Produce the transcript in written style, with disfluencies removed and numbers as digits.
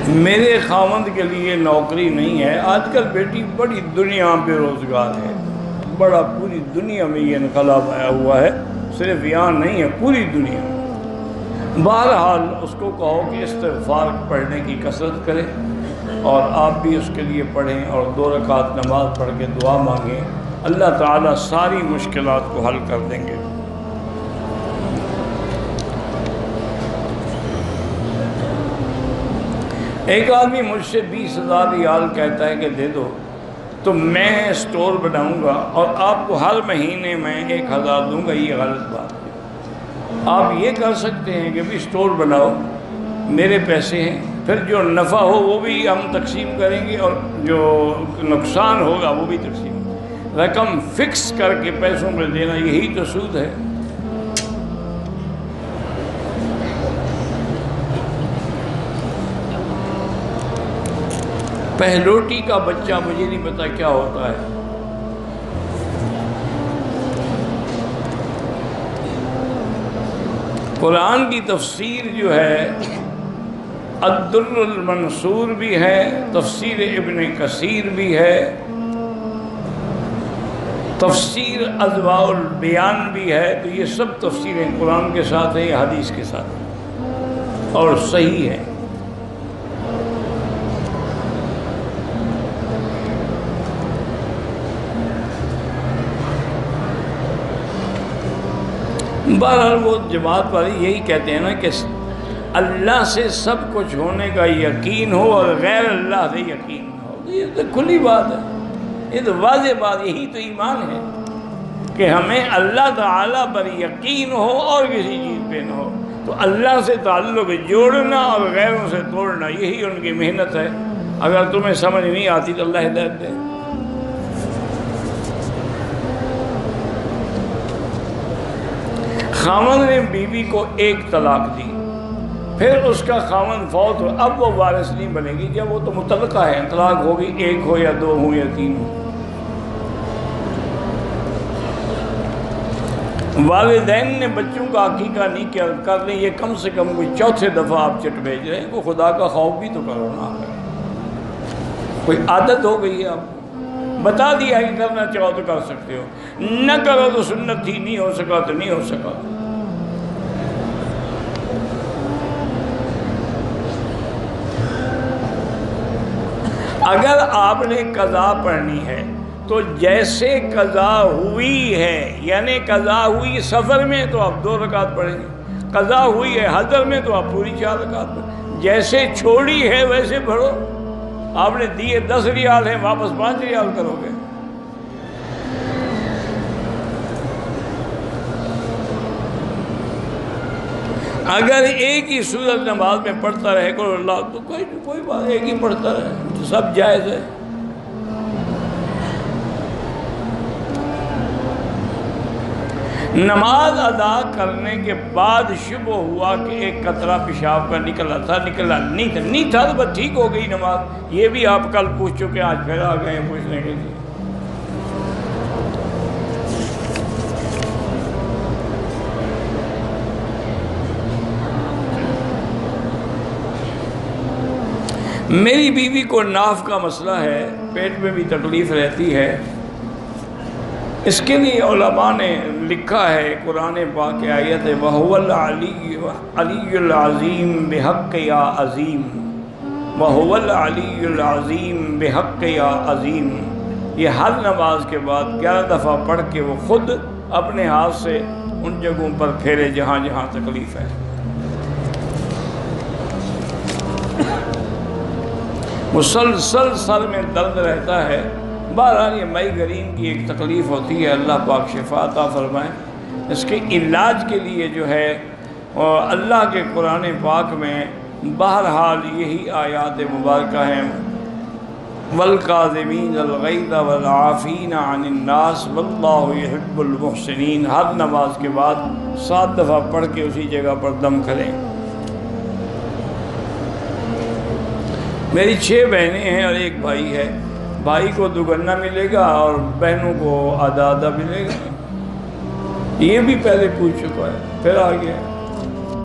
میرے خاوند کے لیے نوکری نہیں ہے. آج کل بیٹی بڑی دنیا بے روزگار ہے, بڑا پوری دنیا میں یہ انقلاب آیا ہوا ہے, صرف یہاں نہیں ہے, پوری دنیا میں. بہرحال اس کو کہو کہ استغفار پڑھنے کی کثرت کرے, اور آپ بھی اس کے لیے پڑھیں, اور 2 رکعت نماز پڑھ کے دعا مانگیں. اللہ تعالیٰ ساری مشکلات کو حل کر دیں گے. ایک آدمی مجھ سے 20,000 ریال کہتا ہے کہ دے دو تو میں اسٹور بناؤں گا اور آپ کو ہر مہینے میں 1,000 دوں گا. یہ غلط بات ہے. آپ یہ کر سکتے ہیں کہ بھی اسٹور بناؤ, میرے پیسے ہیں, پھر جو نفع ہو وہ بھی ہم تقسیم کریں گے, اور جو نقصان ہوگا وہ بھی تقسیم. رقم فکس کر کے پیسوں میں دینا, یہی تو سود ہے. پہلوٹی کا بچہ مجھے نہیں پتا کیا ہوتا ہے. قرآن کی تفسیر جو ہے الدر المنصور بھی ہے, تفسیر ابن کثیر بھی ہے, تفسیر اضواء البیان بھی ہے. تو یہ سب تفسیریں قرآن کے ساتھ ہیں یا حدیث کے ساتھ, اور صحیح ہیں. بہرحال وہ جماعت والے یہی کہتے ہیں نا کہ اللہ سے سب کچھ ہونے کا یقین ہو اور غیر اللہ سے یقین ہو. یہ تو کھلی بات ہے, یہ تو واضح بات. یہی تو ایمان ہے کہ ہمیں اللہ تعالیٰ پر یقین ہو اور کسی چیز پہ نہ ہو. تو اللہ سے تعلق جوڑنا اور غیروں سے توڑنا, یہی ان کی محنت ہے. اگر تمہیں سمجھ نہیں آتی تو اللہ ہدایت دے. خاوند نے بیوی کو 1 طلاق دی, پھر اس کا خاوند فوت ہو, اب وہ وارث نہیں بنے گی. جب وہ تو مطلقہ ہے, طلاق ہوگی, 1 ہو یا 2 ہو یا 3 ہو. والدین نے بچوں کا عقیقہ نہیں کیا, کر لیں, یہ کم سے کم کوئی 4تھے دفعہ آپ چٹ بھیج رہے ہیں. کوئی خدا کا خوف بھی تو کرو نا. کوئی عادت ہو گئی ہے, آپ بتا دیا ہے کہ کرنا چاہو تو کر سکتے ہو, نہ کرو تو سنت تھی, نہیں ہو سکا تو نہیں ہو سکا. اگر آپ نے قضا پڑھنی ہے تو جیسے قضا ہوئی ہے, یعنی قضا ہوئی سفر میں تو آپ 2 رکعت پڑھیں گے, قضا ہوئی ہے حضر میں تو آپ پوری 4 رکعت پڑھیں. جیسے چھوڑی ہے ویسے پڑھو. آپ نے دیے 10 ریال ہیں, واپس 5 ریال کرو گے. اگر ایک ہی سورت نماز میں پڑھتا رہے کرو اللہ, تو کوئی بات, ایک ہی پڑھتا رہے, سب جائز ہے. نماز ادا کرنے کے بعد شبہ ہوا کہ ایک قطرہ پیشاب کا نکلا نہیں تھا تو بس ٹھیک ہو گئی نماز. یہ بھی آپ کل پوچھ چکے, آج پھر آ گئے ہیں پوچھنے کے لیے. میری بیوی کو ناف کا مسئلہ ہے, پیٹ میں بھی تکلیف رہتی ہے. اس کے لیے علماء نے لکھا ہے, قرآن پاک کی آیت ہے وَهُوَ الْعَلِيُّ الْعَظِيمُ بِحَقِّ يَا عَظِيمُ, وَهُوَ الْعَلِيُّ الْعَظِيمُ بِحَقِّ يَا عَظِيمُ. یہ ہر نماز کے بعد 11 دفعہ پڑھ کے وہ خود اپنے ہاتھ سے ان جگہوں پر پھیرے جہاں جہاں تکلیف ہے. مسلسل سر میں درد رہتا ہے. بہرحال یہ مئی گرین کی ایک تکلیف ہوتی ہے, اللہ پاک شفا عطا فرمائے. اس کے علاج کے لیے جو ہے اللہ کے قرآن پاک میں بہرحال یہی آیات مبارکہ ہیں وَالْقَاظِمِينَ الْغَيْظَ وَالْعَافِينَ عَنِ النَّاسِ وَاللَّهُ يُحِبُّ الْمُحْسِنِينَ. ہر نماز کے بعد 7 دفعہ پڑھ کے اسی جگہ پر دم کریں. میری 6 بہنیں ہیں اور 1 بھائی ہے. بھائی کو دوگنا ملے گا اور بہنوں کو آدھا آدھا ملے گا. یہ بھی پہلے پوچھ چکا ہے, پھر آ گیا.